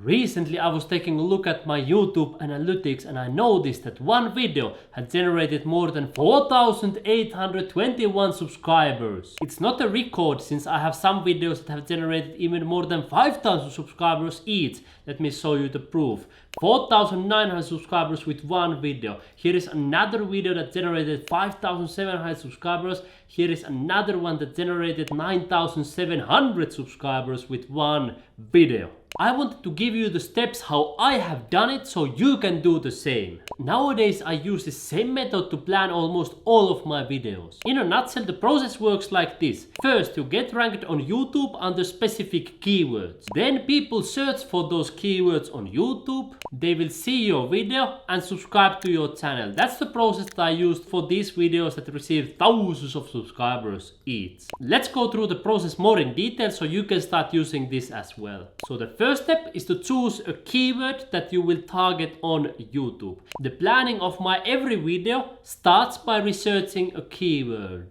Recently I was taking a look at my YouTube analytics and I noticed that one video had generated more than 4,821 subscribers. It's not a record since I have some videos that have generated even more than 5,000 subscribers each. Let me show you the proof. 4,900 subscribers with one video. Here is another video that generated 5,700 subscribers. Here is another one that generated 9,700 subscribers with one video. I wanted to give you the steps how I have done it so you can do the same. Nowadays I use the same method to plan almost all of my videos. In a nutshell, the process works like this. First, you get ranked on YouTube under specific keywords. Then people search for those keywords on YouTube. They will see your video and subscribe to your channel. That's the process that I used for these videos that received thousands of subscribers each. Let's go through the process more in detail so you can start using this as well. So the first step is to choose a keyword that you will target on YouTube. The planning of my every video starts by researching a keyword.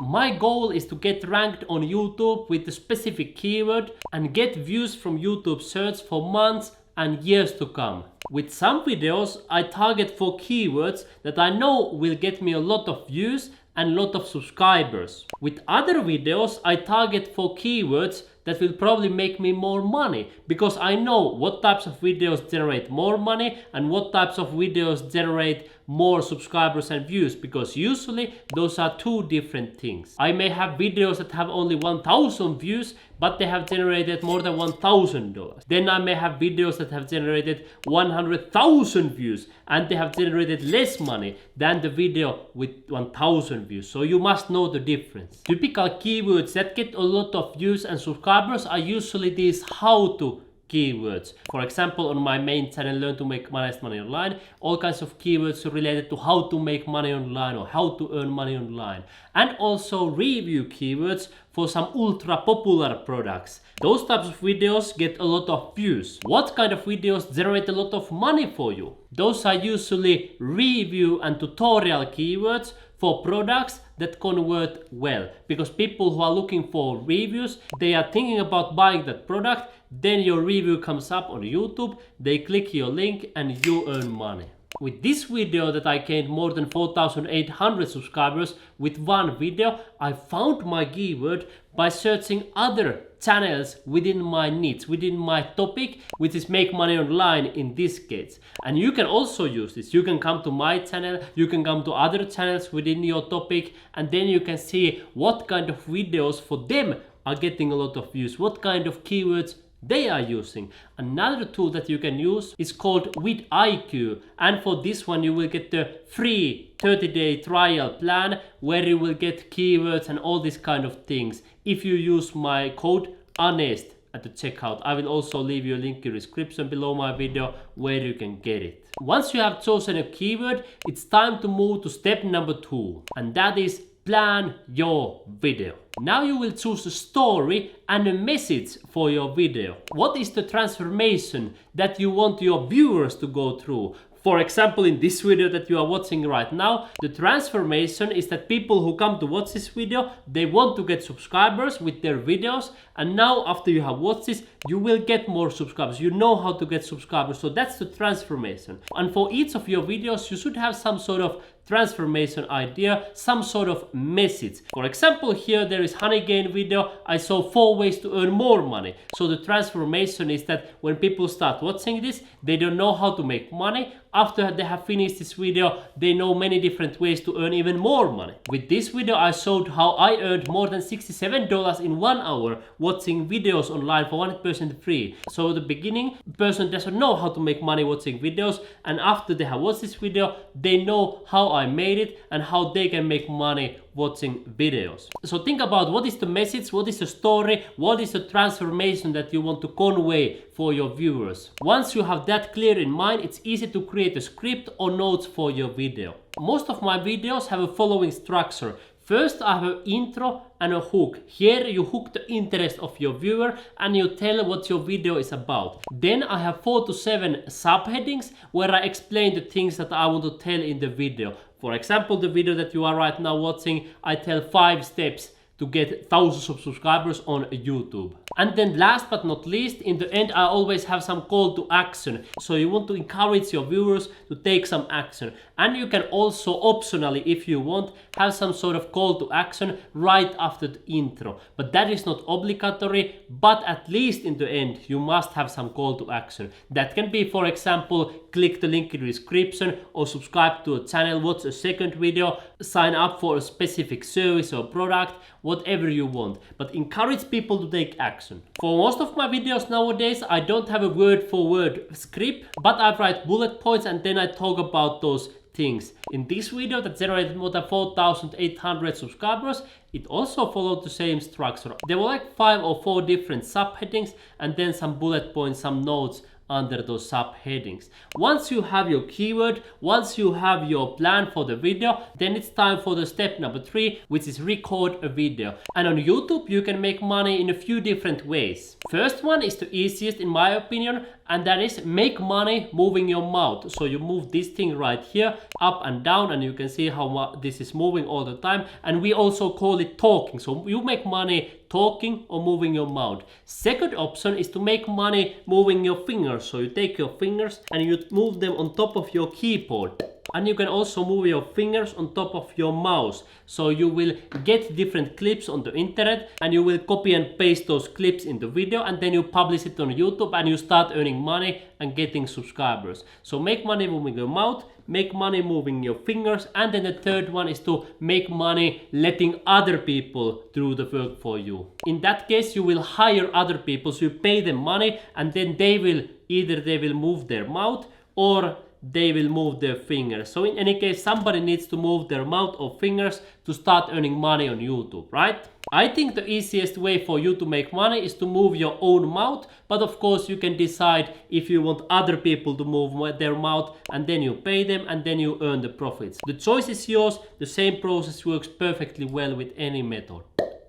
My goal is to get ranked on YouTube with a specific keyword and get views from YouTube search for months and years to come. With some videos I target for keywords that I know will get me a lot of views and a lot of subscribers. With other videos I target for keywords that will probably make me more money because I know what types of videos generate more money and what types of videos generate more subscribers and views, because usually those are two different things. I may have videos that have only 1,000 views but they have generated more than $1,000. Then I may have videos that have generated 100,000 views and they have generated less money than the video with 1,000 views. So you must know the difference. Typical keywords that get a lot of views and subscribers are usually these how-to keywords. For example, on my main channel, Learn to Make Money Online, all kinds of keywords related to how to make money online or how to earn money online. And also review keywords for some ultra popular products. Those types of videos get a lot of views. What kind of videos generate a lot of money for you? Those are usually review and tutorial keywords for products that convert well, because people who are looking for reviews, they are thinking about buying that product, then your review comes up on YouTube, they click your link and you earn money. With this video that I gained more than 4,800 subscribers with one video, I found my keyword by searching other channels within my niche, within my topic, which is make money online in this case. And you can also use this. You can come to my channel, you can come to other channels within your topic, and then you can see what kind of videos for them are getting a lot of views, what kind of keywords they are using. Another tool that you can use is called VidIQ, and for this one you will get the free 30-day trial plan where you will get keywords and all these kind of things if you use my code HONEST at the checkout. I will also leave you a link in the description below my video where you can get it. Once you have chosen a keyword, it's time to move to step number 2, and that is plan your video. Now you will choose a story and a message for your video. What is the transformation that you want your viewers to go through? For example, in this video that you are watching right now, the transformation is that people who come to watch this video, they want to get subscribers with their videos, and now after you have watched this, you will get more subscribers. You know how to get subscribers, so that's the transformation. And for each of your videos, you should have some sort of transformation idea, some sort of message. For example, here there is honey gain video. I saw 4 ways to earn more money. So the transformation is that when people start watching this, they don't know how to make money. After they have finished this video, they know many different ways to earn even more money. With this video, I showed how I earned more than $67 in 1 hour watching videos online for 100% free. So at the beginning, the person doesn't know how to make money watching videos, and after they have watched this video, they know how I made it and how they can make money watching videos. So think about what is the message, what is the story, what is the transformation that you want to convey for your viewers. Once you have that clear in mind, it's easy to create a script or notes for your video. Most of my videos have a following structure. First, I have an intro and a hook. Here you hook the interest of your viewer and you tell what your video is about. Then I have 4 to 7 subheadings where I explain the things that I want to tell in the video. For example, the video that you are right now watching, I tell 5 steps to get thousands of subscribers on YouTube. And then last but not least, in the end I always have some call to action. So you want to encourage your viewers to take some action. And you can also optionally, if you want, have some sort of call to action right after the intro. But that is not obligatory, but at least in the end you must have some call to action. That can be, for example, click the link in the description or subscribe to a channel, watch a second video, sign up for a specific service or product, whatever you want. But encourage people to take action. For most of my videos nowadays I don't have a word for word script, but I write bullet points and then I talk about those things. In this video that generated more than 4,800 subscribers, it also followed the same structure. There were like 5 or 4 different subheadings and then some bullet points, some notes under those subheadings. Once you have your keyword, once you have your plan for the video, then it's time for the step number 3, which is record a video. And on YouTube you can make money in a few different ways. First one is the easiest in my opinion, and that is make money moving your mouth. So you move this thing right here up and down and you can see how this is moving all the time, and we also call it talking. So you make money talking or moving your mouth. Second option is to make money moving your fingers. So you take your fingers and you move them on top of your keyboard. And you can also move your fingers on top of your mouse. So you will get different clips on the internet and you will copy and paste those clips in the video and then you publish it on YouTube and you start earning money and getting subscribers. So make money moving your mouth, make money moving your fingers, and then the third one is to make money letting other people do the work for you. In that case you will hire other people, so you pay them money and then they will move their mouth or they will move their fingers. So in any case somebody needs to move their mouth or fingers to start earning money on YouTube, right? I think the easiest way for you to make money is to move your own mouth, but of course you can decide if you want other people to move their mouth and then you pay them and then you earn the profits. The choice is yours. The same process works perfectly well with any method.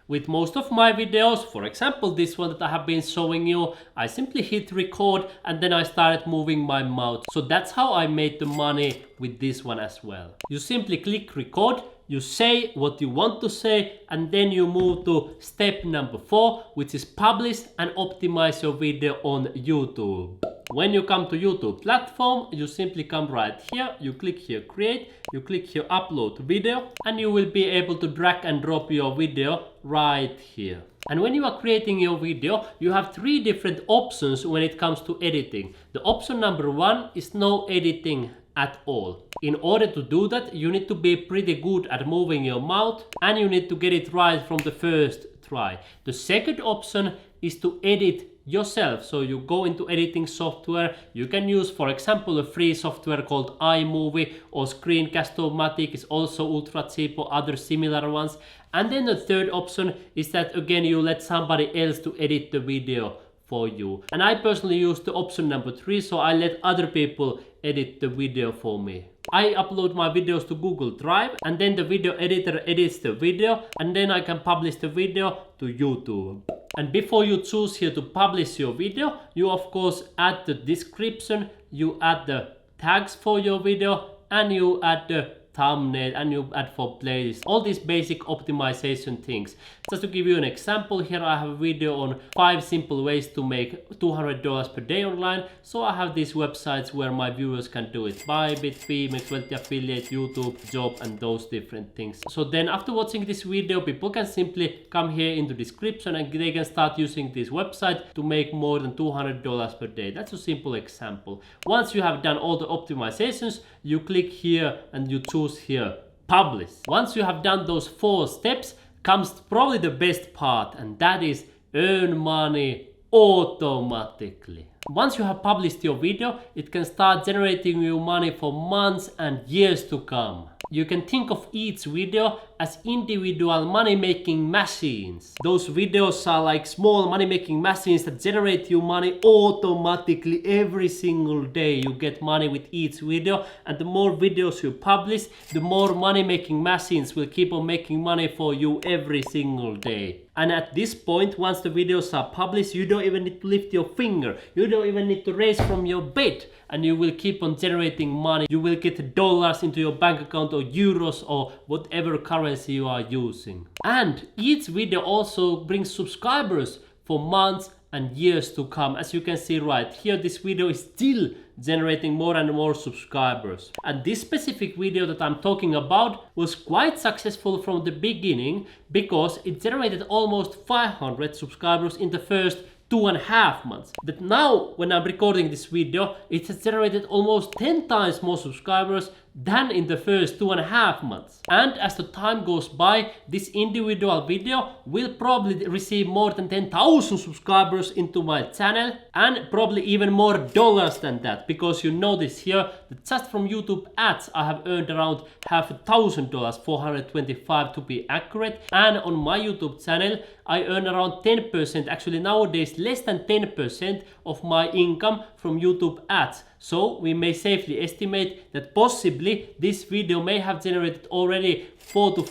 With most of my videos, for example this one that I have been showing you, I simply hit record and then I started moving my mouth. So that's how I made the money with this one as well. You simply click record, you say what you want to say, and then you move to step number 4, which is publish and optimize your video on YouTube. When you come to YouTube platform, you simply come right here, you click here create, you click here upload video, and you will be able to drag and drop your video right here. And when you are creating your video, you have 3 different options when it comes to editing. The option number 1 is no editing at all. In order to do that, you need to be pretty good at moving your mouth and you need to get it right from the first try. The second option is to edit yourself. So you go into editing software. You can use, for example, a free software called iMovie, or Screencast-O-Matic is also ultra cheap, or other similar ones. And then the third option is that again you let somebody else to edit the video for you. And I personally use the option number 3, so I let other people edit the video for me. I upload my videos to Google Drive and then the video editor edits the video and then I can publish the video to YouTube. And before you choose here to publish your video, you of course add the description, you add the tags for your video, and you add the thumbnail, and you add for playlist, all these basic optimization things. Just to give you an example, here I have a video on 5 simple ways to make $200 per day online. So I have these websites where my viewers can do it: Bybit, Payment, Wealthy Affiliate, YouTube, Job, and those different things. So then after watching this video, people can simply come here in the description and they can start using this website to make more than $200 per day. That's a simple example. Once you have done all the optimizations, you click here and you choose here publish. Once you have done those 4 steps, comes probably the best part, and that is earn money automatically. Once you have published your video, it can start generating you money for months and years to come. You can think of each video as individual money-making machines. Those videos are like small money-making machines that generate you money automatically every single day. You get money with each video, and the more videos you publish, the more money-making machines will keep on making money for you every single day. And at this point, once the videos are published, you don't even need to lift your finger. You don't even need to raise from your bed. And you will keep on generating money. You will get dollars into your bank account or euros or whatever currency you are using. And each video also brings subscribers for months and years to come. As you can see right here, this video is still generating more and more subscribers. And this specific video that I'm talking about was quite successful from the beginning because it generated almost 500 subscribers in the first 2.5 months. But now when I'm recording this video, it has generated almost 10 times more subscribers than in the first 2.5 months. And as the time goes by, this individual video will probably receive more than 10,000 subscribers into my channel and probably even more dollars than that, because you notice here that just from YouTube ads I have earned around $1,000, 425 to be accurate, and on my YouTube channel I earn around 10%, actually nowadays less than 10% of my income from YouTube ads. So we may safely estimate that possibly this video may have generated already $4,000 to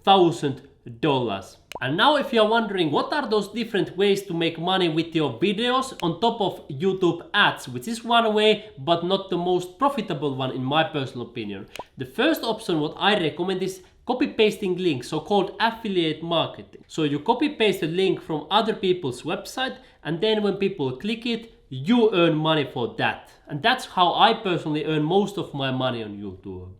$5,000. And now if you are wondering what are those different ways to make money with your videos on top of YouTube ads, which is one way but not the most profitable one in my personal opinion. The first option what I recommend is copy pasting links, so-called affiliate marketing. So you copy paste a link from other people's website, and then when people click it, you earn money for that. And that's how I personally earn most of my money on YouTube.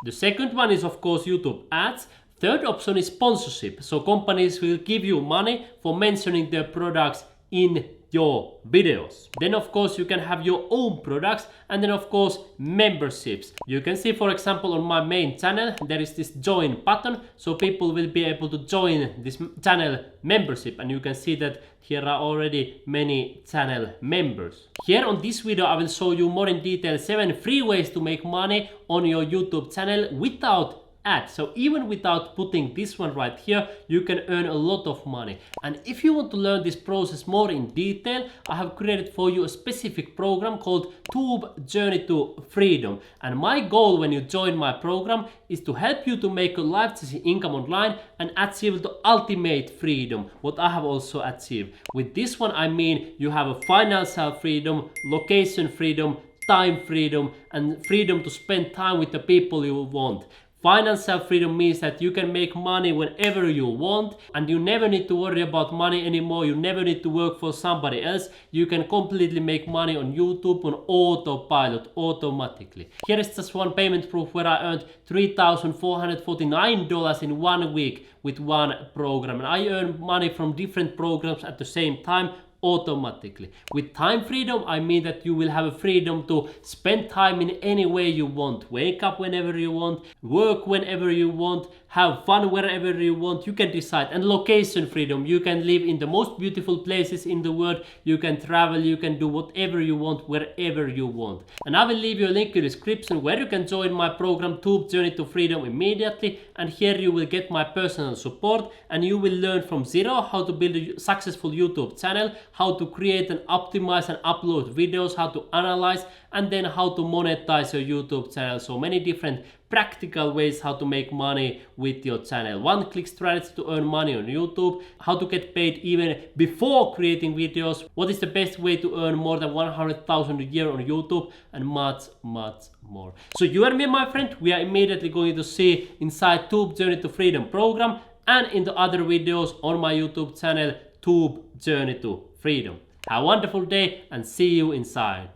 The second one is of course YouTube ads. Third option is sponsorship. So companies will give you money for mentioning their products in your videos. Then of course you can have your own products, and then of course memberships. You can see for example on my main channel there is this join button, so people will be able to join this channel membership, and you can see that here are already many channel members. Here on this video I will show you more in detail 7 free ways to make money on your YouTube channel without ads. So even without putting this one right here, you can earn a lot of money. And if you want to learn this process more in detail, I have created for you a specific program called Tube Journey to Freedom. And my goal when you join my program is to help you to make a life-changing income online and achieve the ultimate freedom, what I have also achieved. With this one I mean you have a financial freedom, location freedom, time freedom, and freedom to spend time with the people you want. Financial freedom means that you can make money whenever you want, and you never need to worry about money anymore. You never need to work for somebody else. You can completely make money on YouTube on autopilot, automatically. Here is just one payment proof where I earned $3,449 in 1 week with one program. And I earn money from different programs at the same time, automatically. With time freedom, I mean that you will have a freedom to spend time in any way you want. Wake up whenever you want, work whenever you want, have fun wherever you want. You can decide. And location freedom, you can live in the most beautiful places in the world. You can travel, you can do whatever you want, wherever you want. And I will leave you a link in the description where you can join my program Tube Journey to Freedom immediately. And here you will get my personal support, and you will learn from zero how to build a successful YouTube channel, how to create and optimize and upload videos, how to analyze, and then how to monetize your YouTube channel. So many different practical ways how to make money with your channel. One-click strategy to earn money on YouTube, how to get paid even before creating videos, what is the best way to earn more than 100,000 a year on YouTube, and much more. So you and me, my friend, we are immediately going to see inside Tube Journey to Freedom program and in the other videos on my YouTube channel Tube Journey to Freedom. Have a wonderful day and see you inside.